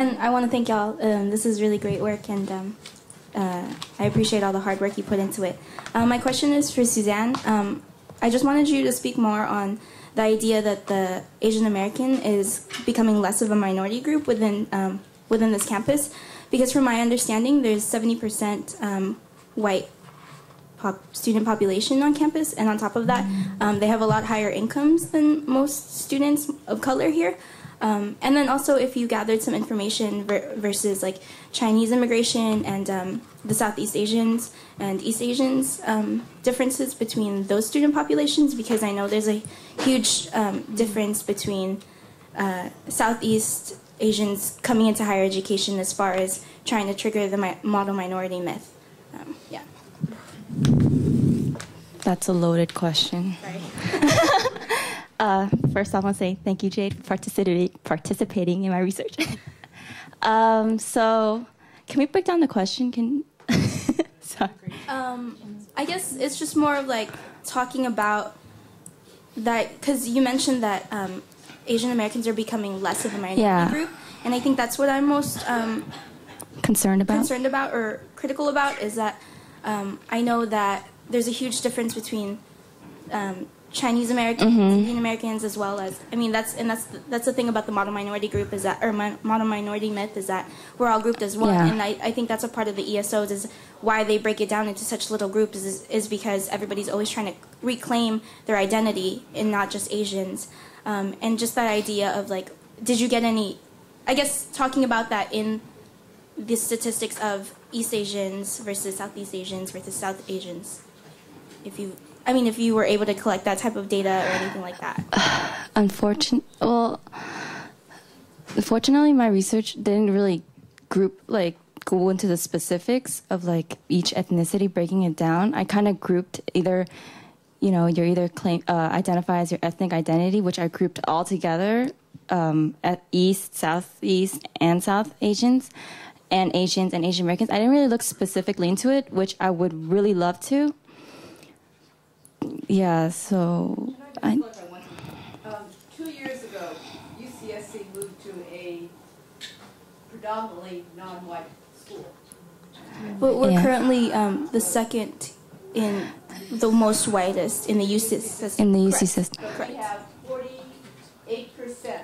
And I want to thank y'all. This is really great work, and I appreciate all the hard work you put into it. My question is for Suzanne. I just wanted you to speak more on the idea that the Asian American is becoming less of a minority group within this campus, because from my understanding, there's 70% white student population on campus, and on top of that, they have a lot higher incomes than most students of color here. And then also, if you gathered some information versus like Chinese immigration and the Southeast Asians and East Asians, differences between those student populations, because I know there's a huge difference between Southeast Asians coming into higher education as far as trying to trigger the model minority myth. Yeah. That's a loaded question. Sorry. First, I want to say thank you, Jade, for participating in my research. So, can we break down the question? Sorry. I guess it's just more of like talking about that, because you mentioned that Asian Americans are becoming less of a minority group, and I think that's what I'm most concerned about or critical about, is that I know that there's a huge difference between Chinese Americans, Indian Americans, as well as, I mean, that's the thing about the model minority group, is that, or model minority myth, is that we're all grouped as one, and I think that's a part of the ESOs, is why they break it down into such little groups, is because everybody's always trying to reclaim their identity and not just Asians, and just that idea of like, did you get any, I guess talking about that in the statistics of East Asians versus Southeast Asians versus South Asians, if you were able to collect that type of data or anything like that. Unfortunately, my research didn't really go into the specifics of like each ethnicity, breaking it down. I kind of grouped either, you're either identify as your ethnic identity, which I grouped all together, at East, Southeast, and South Asians, and Asians and Asian Americans. I didn't really look specifically into it, which I would really love to. Yeah, so... 2 years ago, UCSC moved to a predominantly non-white school. But we're currently the second in the most whitest in the UC system. In the UC system. But we have 48%.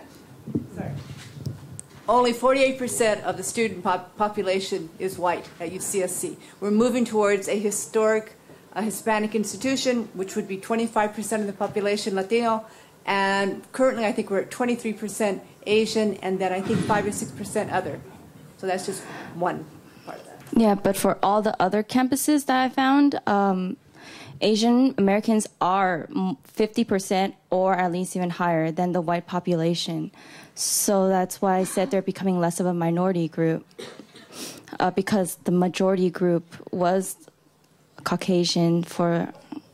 Sorry. Only 48% of the student population is white at UCSC. We're moving towards a historic Hispanic institution, which would be 25% of the population Latino, and currently I think we're at 23% Asian, and then I think 5 or 6% other. So that's just one part of that. Yeah, but for all the other campuses that I found, Asian Americans are 50% or at least even higher than the white population. So that's why I said they're becoming less of a minority group, because the majority group was Caucasian for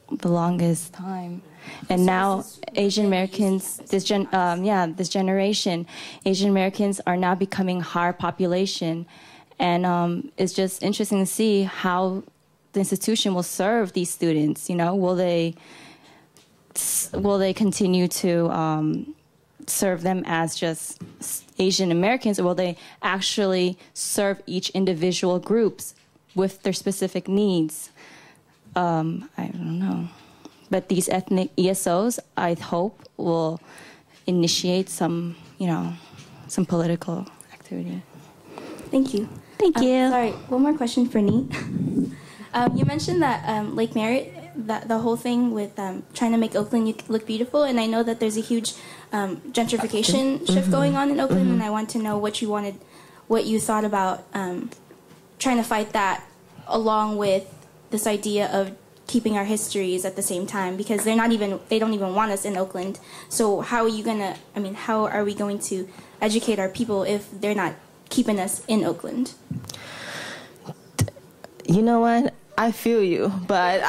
the longest time, and now Asian Americans, this generation, Asian Americans are now becoming higher population, and it's just interesting to see how the institution will serve these students. Will they continue to serve them as just Asian Americans, or will they actually serve each individual groups with their specific needs? I don't know. But these ethnic ESOs, I hope, will initiate some political activity. Thank you. Thank you. Sorry, one more question for Neat. You mentioned that Lake Merritt, that the whole thing with trying to make Oakland look beautiful, and I know that there's a huge gentrification shift going on in Oakland, and I want to know what you thought about trying to fight that, along with this idea of keeping our histories at the same time, because they don't even want us in Oakland. So how are we going to educate our people if they're not keeping us in Oakland? You know what? I feel you, but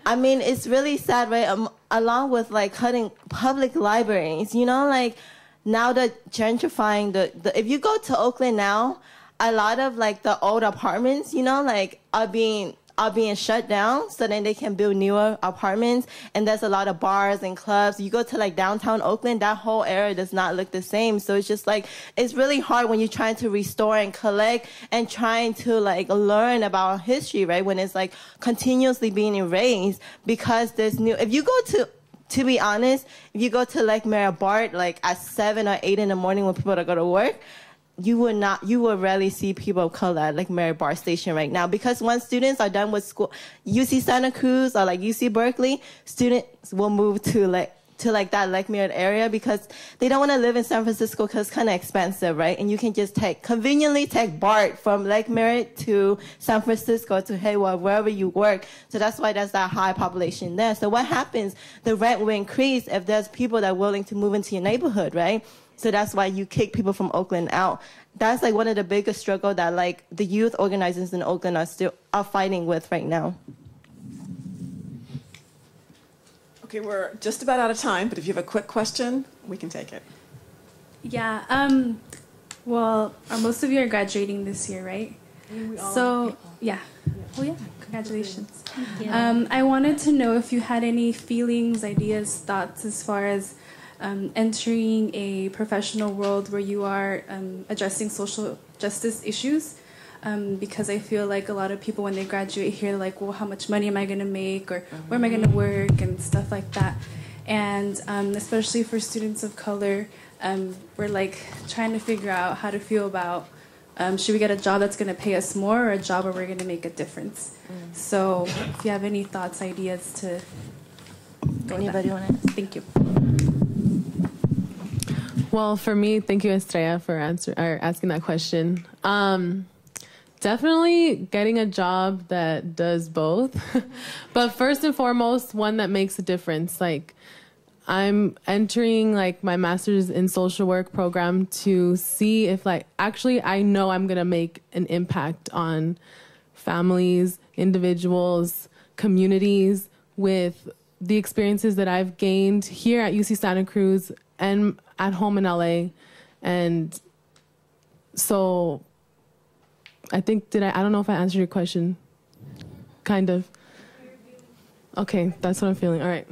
I mean, it's really sad, right? Along with like cutting public libraries, like now the gentrifying, if you go to Oakland now, a lot of like the old apartments, like are being are being shut down so then they can build newer apartments. And there's a lot of bars and clubs. You go to like downtown Oakland, that whole area does not look the same. So it's just like, it's really hard when you're trying to restore and collect and trying to like learn about history, right? When it's like continuously being erased because there's new, if you go to be honest, if you go to like Mary Bart, like at 7 or 8 in the morning when people are going to work, you will rarely see people of color at like Mary Bar Station right now, because once students are done with school, UC Santa Cruz or like UC Berkeley, students will move to like that Lake Merritt area because they don't want to live in San Francisco because it's kind of expensive, right? And you can just conveniently take BART from Lake Merritt to San Francisco to Hayward, wherever you work. So that's why there's that high population there. So what happens? The rent will increase if there's people that are willing to move into your neighborhood, right? So that's why you kick people from Oakland out. That's like one of the biggest struggles that like the youth organizers in Oakland are fighting with right now. Okay, we're just about out of time, but if you have a quick question, we can take it. Yeah. Well, most of you are graduating this year, right? So, yeah. Well, yeah. Congratulations. I wanted to know if you had any feelings, ideas, thoughts as far as entering a professional world where you are addressing social justice issues, because I feel like a lot of people when they graduate here, they're like, well, how much money am I going to make, or where am I going to work, and stuff like that. And especially for students of color, we're like trying to figure out how to feel about should we get a job that's going to pay us more or a job where we're going to make a difference. So if you have any thoughts, ideas to go. Anybody want to? Thank you. Well, for me, thank you, Estrella, for asking that question. Definitely getting a job that does both. But first and foremost, one that makes a difference. Like, I'm entering like my master's in social work program to see if like, actually I know I'm going to make an impact on families, individuals, communities with the experiences that I've gained here at UC Santa Cruz and at home in LA. And so I think, I don't know if I answered your question. Kind of. Okay, that's what I'm feeling. All right.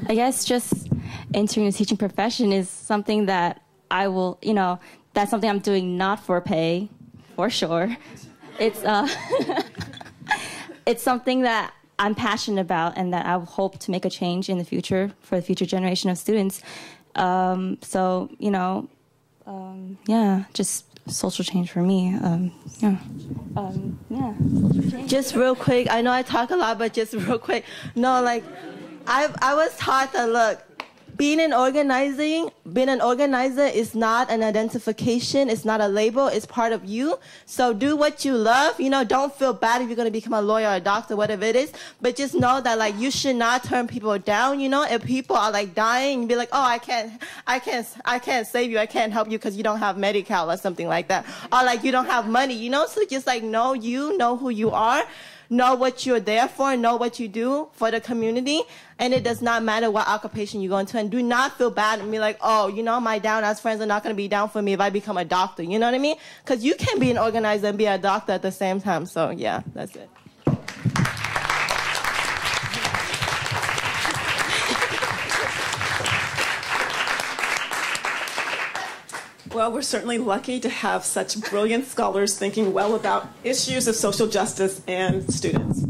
I guess just entering the teaching profession is something that I will, that's something I'm doing not for pay, for sure. It's it's something that I'm passionate about and that I hope to make a change in the future for the future generation of students. So, just social change for me. Social change. Just real quick, I know I talk a lot, but just real quick. No, like, I was taught that, look, being an organizer is not an identification. It's not a label. It's part of you. So do what you love. Don't feel bad if you're going to become a lawyer or a doctor, whatever it is. But just know that, like, you should not turn people down. If people are like dying, you be like, oh, I can't save you. I can't help you because you don't have Medi-Cal or something like that. Or like you don't have money, So just like know who you are. Know what you're there for, know what you do for the community, and it does not matter what occupation you go into. And do not feel bad and be like, oh, my down-ass friends are not going to be down for me if I become a doctor. You know what I mean? Because you can be an organizer and be a doctor at the same time. So, yeah, that's it. Well, we're certainly lucky to have such brilliant scholars thinking well about issues of social justice and students.